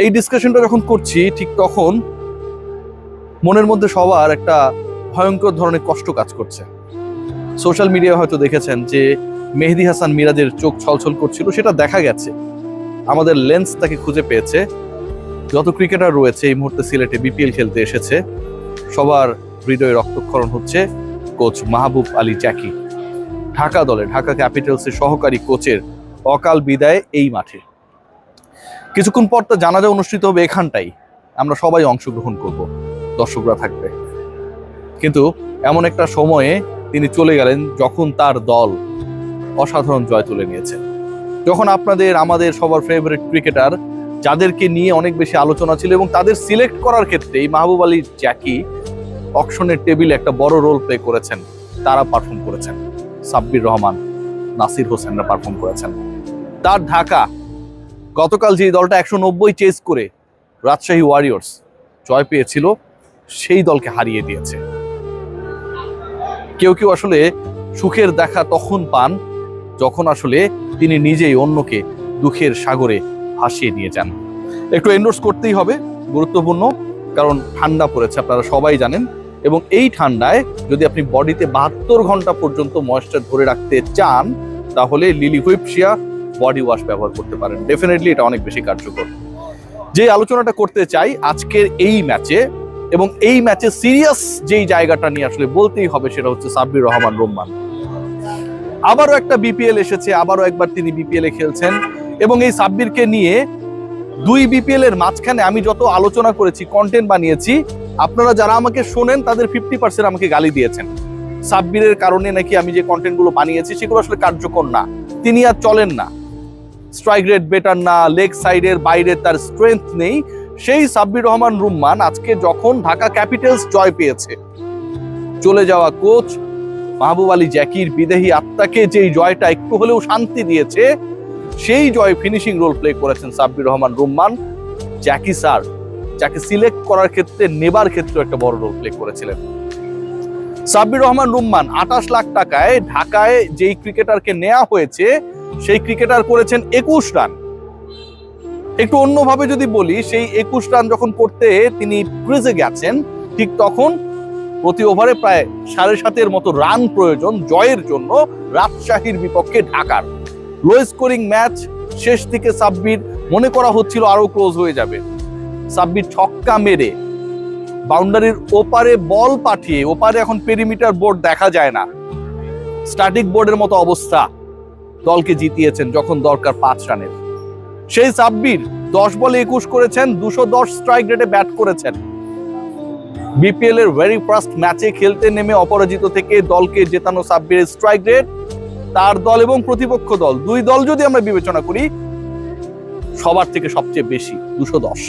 এই ডিসকাশনটা যখন করছি ঠিক তখন মনের মধ্যে সবার একটা ভয়ঙ্কর ধরনের কষ্ট কাজ করছে। সোশ্যাল মিডিয়া হয়তো দেখেছেন যে মেহেদী হাসান মিরাজের চোখ ছলছল করছিল, সেটা দেখা গেছে। আমাদের লেন্স তাকে খুঁজে পেয়েছে। যত ক্রিকেটার রয়েছে এই মুহূর্তে সিলেটে বিপিএল খেলতে এসেছে, সবার হৃদয়ে রক্তক্ষরণ হচ্ছে কোচ মাহবুব আলী জ্যাকি। ঢাকা দলে, ঢাকা ক্যাপিটালসের সহকারী কোচের অকাল বিদায় এই মাঠে। কিছুক্ষণ পর তো জানাজা অনুষ্ঠিত হবে এখানটাই, আমরা সবাই অংশগ্রহণ করব, দর্শকরা থাকবে। কিন্তু এমন একটা সময়ে তিনি চলে গেলেন যখন তার দল অসাধারণ জয় তুলে নিয়েছে, যখন আমাদের সবার ফেভারিট ক্রিকেটার যাদেরকে নিয়ে অনেক বেশি আলোচনা ছিল এবং তাদের সিলেক্ট করার ক্ষেত্রে এই মাহবুব আলী জ্যাকি অকশনের টেবিলে একটা বড় রোল প্লে করেছেন, তারা পারফর্ম করেছেন। সাব্বির রহমান, নাসির হোসেনরা পারফর্ম করেছেন। তার ঢাকা গতকাল যে দলটা 190 চেস করে রাজশাহী ওয়ারিয়র্স জয় পেয়েছিল, সেই দলকে হারিয়ে দিয়েছে। কেউ কেউ আসলে সুখের দেখা তখন পান যখন আসলে তিনি নিজেই অন্যকে দুঃখের সাগরে ভাসিয়ে নিয়ে যান। একটু এন্ডোর্স করতেই হবে, গুরুত্বপূর্ণ, কারণ ঠান্ডা পড়েছে, আপনারা সবাই জানেন। এবং এই ঠান্ডায় যদি আপনি বডিতে 72 ঘন্টা পর্যন্ত ময়েশ্চার ধরে রাখতে চান, তাহলে লিলি হুইপশিয়া বডি ওয়াশ ব্যবহার করতে পারেন। ডেফিনেটলি এটা অনেক বেশি কার্যকর। যে আলোচনাটা করতে চাই আজকের এই ম্যাচে, এবং এই ম্যাচে সিরিয়াস যেই জায়গাটা নিয়ে আসলে বলতেই হবে, সেটা হচ্ছে সাব্বির রহমান রুম্মান। আবারও একটা বিপিএল এসেছে, আবারও একবার তিনি বিপিএল এ খেলছেন। এবং এই সাব্বিরকে নিয়ে দুই বিপিএল এর মাঝখানে আমি যত আলোচনা করেছি, কন্টেন্ট বানিয়েছি, আপনারা যারা আমাকে শোনেন তাদের 50% আমাকে গালি দিয়েছেন। সাব্বিরের কারণে নাকি আমি যে কন্টেন্ট গুলো বানিয়েছি সেগুলো আসলে কার্যকর না, তিনি আর চলেন না, স্ট্রাইক রেট বেটার না, লেগ সাইডের বাইরে তার স্ট্রেংথ নেই। সেই সাব্বির রহমান রুম্মান আজকে যখন ঢাকা ক্যাপিটালস জয় পেয়েছে, চলে যাওয়া কোচ মাহবুব আলী জ্যাকির বিদেহী আত্মাকে যেই জয়টা একটু হলেও শান্তি দিয়েছে, সেই জয় ফিনিশিং রোল প্লে করেছেন সাব্বির রহমান রুম্মান। জ্যাকি স্যার যাকে সিলেক্ট করার ক্ষেত্রে, নেবার ক্ষেত্রে একটা বড় রোল প্লে করেছিলেন। সাব্বির রহমান রুম্মান 28 লাখ টাকায় ঢাকায় যেই ক্রিকেটারকে নেওয়া হয়েছে, সেই ক্রিকেটার করেছেন 21 রান। একটু অন্যভাবে যদি বলি, সেই 21 রান যখন করতে তিনি ক্রিজে গেছেন, ঠিক তখন প্রতি ওভারে প্রায় 7.5 মতো রান প্রয়োজন জয়ের জন্য রাজশাহীর বিপক্ষে ঢাকার। লো স্কোরিং ম্যাচ, শেষ দিকে সাব্বির মনে করা হচ্ছিল আরো ক্লোজ হয়ে যাবে। সাব্বির ছক্কা মেরে বাউন্ডারির ওপারে বল পাঠিয়ে, ওপারে এখন পেরিমিটার বোর্ড দেখা যায় না, স্ট্যাটিক বোর্ডের মতো অবস্থা, দলকে জিতিয়েছেন যখন দরকার 5 রানের। সেই সাব্বির 10 বলে 21 করেছেন, 210 স্ট্রাইক রেটে ব্যাট করেছেন। বিপিএল এর ভেরি ফার্স্ট ম্যাচে খেলতে নেমে অপরাজিত থেকে দলকে জেতানো সাব্বিরের স্ট্রাইক রেট, তার দল এবং প্রতিপক্ষ দল, দুই দল যদি আমরা বিবেচনা করি, সবার থেকে সবচেয়ে বেশি 210।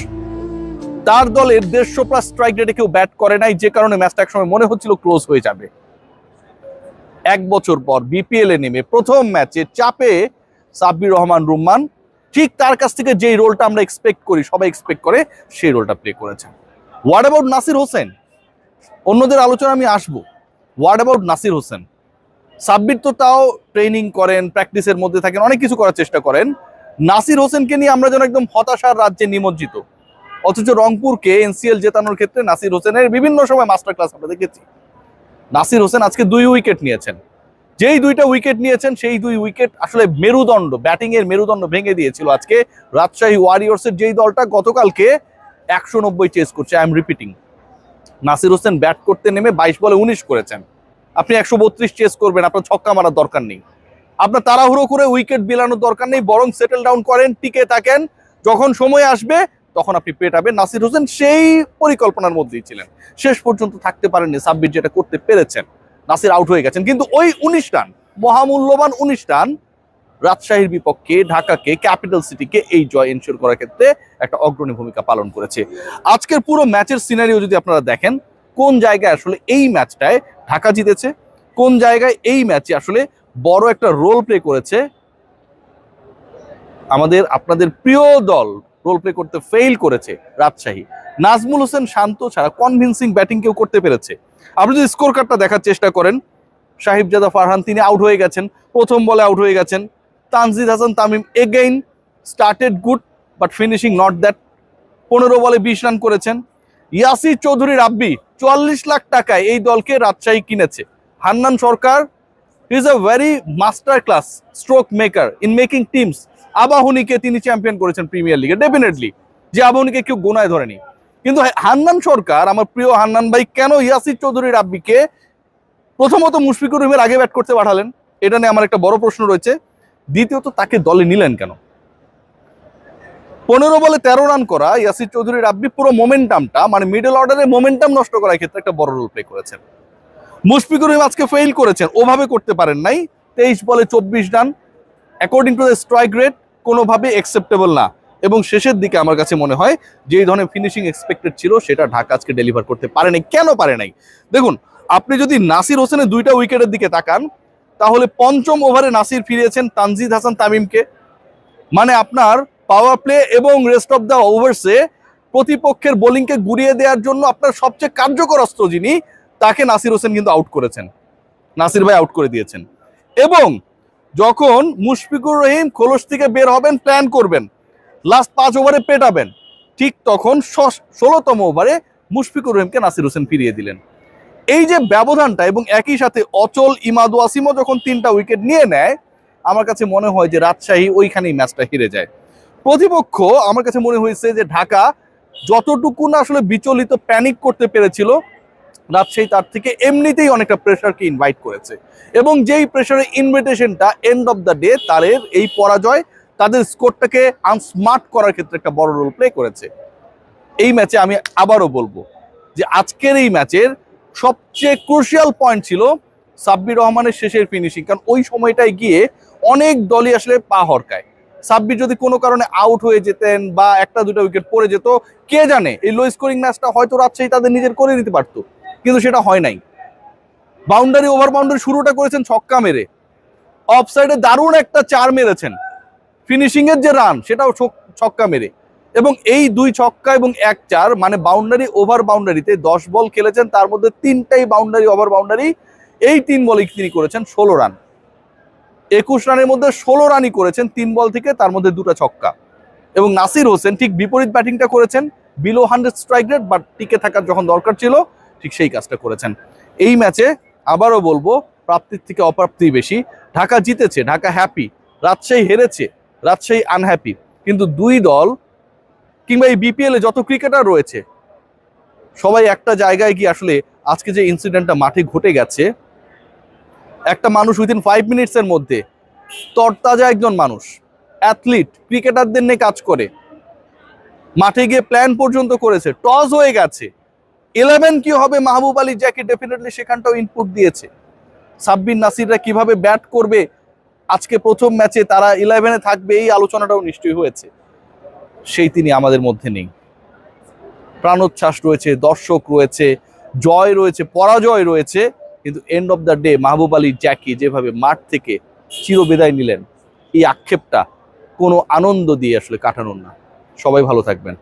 তার দলের 150+ স্ট্রাইক রেটে কেউ ব্যাট করে নাই, যে কারণে ম্যাচটা একসময় মনে হচ্ছিল ক্লোজ হয়ে যাবে। 1 বছর পর বিপিএল এ নেমে প্রথম ম্যাচে চাপে সাব্বির রহমান রুম্মান ঠিক তার কাছ থেকে যেই রোলটা আমরা এক্সপেক্ট করি, সবাই এক্সপেক্ট করে, সেই রোলটা প্লে করেছেন। What about Nasir Hossain? অন্যদের আলোচনা আমি আসবো। What about Nasir Hossain? সাব্বির তো তাও ট্রেনিং করেন, প্র্যাকটিসের মধ্যে থাকেন, অনেক কিছু করার চেষ্টা করেন। নাসির হোসেনকে নিয়ে আমরা যেন একদম হতাশার রাজ্যে নিমজ্জিত। অথচ রংপুরকে এনসিএল জেতানোর ক্ষেত্রে নাসির হোসেনের বিভিন্ন সময় মাস্টার ক্লাস আমরা দেখেছি। নাসির হোসেন আজকে 2 উইকেট নিয়েছেন। যেই 2টা উইকেট নিয়েছেন, সেই 2 উইকেট আসলে মেরুদণ্ড, ব্যাটিং এর মেরুদণ্ড ভেঙে দিয়েছিল আজকে রাজশাহী ওয়ারিয়র্সের যেই দলটা গতকালকে 190 চেস করছে। I am repeating, Nasir Hossain bat করতে নেমে 22 বলে 19 করেছেন। আপনি 132 চেস করবেন, আপনার ছক্কা মারার দরকার নেই, আপনার তাড়াহুড়ো করে উইকেট বিলানোর দরকার নেই, বরং সেটেল ডাউন করেন, টিকে থাকেন, যখন সময় আসবে তখন আপনি পেটাবেন। নাসির হোসেন সেই পরিকল্পনার মধ্যেই ছিলেন, শেষ পর্যন্ত থাকতে পারেননি। সাব্বির যেটা করতে পেরেছেন, নাসির আউট হয়ে গেছেন, কিন্তু ওই 19 রান, মহামূল্যবান 19 রান রাজশাহীর বিপক্ষে ঢাকাকে, ক্যাপিটাল সিটিকে এই জয় এনশিওর করার ক্ষেত্রে একটা অগ্রণী ভূমিকা পালন করেছে। আজকের পুরো ম্যাচের সিনারিও যদি আপনারা দেখেন, কোন জায়গায় আসলে এই ম্যাচটায় ঢাকা জিতেছে, কোন জায়গায় এই ম্যাচে আসলে বড় একটা রোল প্লে করেছে আপনাদের প্রিয় দল, রোল প্লে করতে ফেইল করেছে রাজশাহী। নাজমুল হোসেন শান্ত ছাড়া কনভিন্সিং ব্যাটিং কেউ করতে পেরেছে? আপনি যদি স্কোর কার্ডটা দেখার চেষ্টা করেন, সাহিবজাদা ফারহান তিনি আউট হয়ে গেছেন, প্রথম বলে আউট হয়ে গেছেন। Tanzid Hasan Tamim again started good but finishing not that 15 বলে 20 রান করেছেন। ইয়াসির চৌধুরী রাব্বি 44 লাখ টাকায় এই দলকে রাজশাহী কিনেছে। Hannan Sarkar is a very master class stroke maker in making teams. আবাহনীকে তিনি চ্যাম্পিয়ন করেছেন প্রিমিয়ার লিগে, ডেফিনেটলি, যে আবাহনীকে কেউ গোনায় ধরেনি। কিন্তু হান্নান সরকার, আমার প্রিয় হান্নান ভাই, কেন ইয়াসির চৌধুরী রাব্বিকে প্রথমত মুশফিকুর রহিমের আগে ব্যাট করতে পাঠালেন, এটা নিয়ে আমার একটা বড় প্রশ্ন রয়েছে। দ্বিতীয়ত তাকে দলে নিলেন কেন? 15 বলে 13 রান করা ইয়াসির চৌধুরী রাব্বি পুরো মোমেন্টামটা, মানে মিডল অর্ডারের মোমেন্টাম নষ্ট করার ক্ষেত্রে একটা বড় রোল প্লে করেছেন। মুশফিকুর রহিম আজকে ফেইল করেছেন, ওভাবে করতে পারেন নাই। 23 বলে 24 run according to the strike rate কোনোভাবে অ্যাকসেপ্টেবল না। এবং শেষের দিকে আমার কাছে মনে হয় যে এই ধরনের ফিনিশিং এক্সপেক্টেড ছিল সেটা ঢাকা আজকে ডেলিভার করতে পারে নাই। কেন পারে নাই? দেখুন, আপনি যদি নাসির হোসেনের 2টা উইকেটের দিকে তাকান, তাহলে 5ম ওভারে নাসির ফিরিয়েছেন তানজিদ হাসান তামিমকে। মানে আপনার পাওয়ার প্লে এবং রেস্ট অফ দ্য ওভার্সে প্রতিপক্ষের বোলিংকে গুড়িয়ে দেওয়ার জন্য আপনার সবচেয়ে কার্যকর অস্ত্র যিনি, তাকে নাসির হোসেন কিন্তু আউট করেছেন, নাসির ভাই আউট করে দিয়েছেন। এবং যখন মুশফিকুর রহিম খোলস থেকে বের হবেন, প্ল্যান করবেন, লাস্ট 5 ওভারে পেটাবেন, ঠিক তখন 16তম ওভারে মুশফিকুর রহিমকে নাসির হোসেন ফিরিয়ে দিলেন। এই যে ব্যবধানটা, এবং একই সাথে অচল ইমাদ ওয়াসিমও যখন 3টা উইকেট নিয়ে নেয়, আমার কাছে মনে হয় যে রাজশাহী ওইখানেই ম্যাচটা হেরে যায়। প্রতিপক্ষ, আমার কাছে মনে হয়েছে যে ঢাকা যতটুকু না আসলে বিচলিত প্যানিক করতে পেরেছিল, রাজশাহী তার থেকে এমনিতেই অনেকটা প্রেশারকে ইনভাইট করেছে। এবং যেই প্রেশারের ইনভিটেশনটা এন্ড অফ দ্য ডে তাদের এই পরাজয় তাদের স্কোরটাকে আনস্মার্ট করার ক্ষেত্রে একটা বড় রোল প্লে করেছে। এই ম্যাচে আমি আবারও বলবো যে আজকের এই ম্যাচের সবচেয়ে ক্রুশিয়াল পয়েন্ট ছিল সাব্বির রহমানের শেষের ফিনিশিং। কারণ ওই সময়টায় গিয়ে অনেক দলই আসলে পা হরকায়। সাব্বির যদি কোনো কারণে আউট হয়ে যেতেন বা 1-2টা উইকেট পড়ে যেত, কে জানে এই লো স্কোরিং ম্যাচটা হয়তো রাজশাহী তাদের নিজের করে নিতে পারতো, কিন্তু সেটা হয় নাই। বাউন্ডারি ওভার বাউন্ডারি শুরুটা করেছেন ছক্কা মেরে, অফসাইডে দারুণ একটা 4 মেরেছেন, ফিনিশিং এর যে রান সেটাও ছক্কা মেরে। এবং এই 2 ছক্কা এবং 1 4, মানে বাউন্ডারি ওভার বাউন্ডারিতে 10 বল খেলেছেন, তার মধ্যে 3টাই বাউন্ডারি ওভার বাউন্ডারি। এই 3 বলে তিনি করেছেন 16 রান। 21 রানের মধ্যে 16 রানই করেছেন 3 বল থেকে, তার মধ্যে 2টা ছক্কা। এবং নাসির হোসেন ঠিক বিপরীত ব্যাটিংটা করেছেন, বিলো 100 স্ট্রাইক রেট, বাট টিকে থাকার যখন দরকার ছিল ঠিক সেই কাজটা করেছেন। এই ম্যাচে আবারও বলবো প্রাপ্তির থেকে অপ্রাপ্তি বেশি। ঢাকা জিতেছে, ঢাকা হ্যাপি, রাজশাহী হেরেছে, রাজশাহী আনহ্যাপি। কিন্তু দুই দল কিংবা এই বিপিএল এ যত ক্রিকেটার রয়েছে সবাই একটা জায়গায় গিয়ে আসলে আজকে যে ইনসিডেন্টটা মাঠে ঘটে গেছে, একটা মানুষ উইদিন 5 মিনিটসের মধ্যে তরতাজা একজন মানুষ, অ্যাথলিট, ক্রিকেটারদের নিয়ে কাজ করে, মাঠে গিয়ে প্ল্যান পর্যন্ত করেছে, টস হয়ে গেছে, 11 কি হবে মাহবুব আলী জ্যাকি ডেফিনেটলি সেখানটাও ইনপুট দিয়েছে। সাব্বির নাসিররা কিভাবে ব্যাট করবে আজকে প্রথম ম্যাচে, তারা 11-এ থাকবে, এই আলোচনাটাও নিশ্চয়ই হয়েছে। সেই তিনি আমাদের মধ্যে নেই। প্রাণোচ্ছ্বাস রয়েছে, দর্শক রয়েছে, জয় রয়েছে, পরাজয় রয়েছে, কিন্তু এন্ড অফ দ্য ডে মাহবুব আলী জ্যাকি যেভাবে মাঠ থেকে চিরবিদায় নিলেন, এই আক্ষেপটা কোনো আনন্দ দিয়ে আসলে কাটানোর না। সবাই ভালো থাকবেন।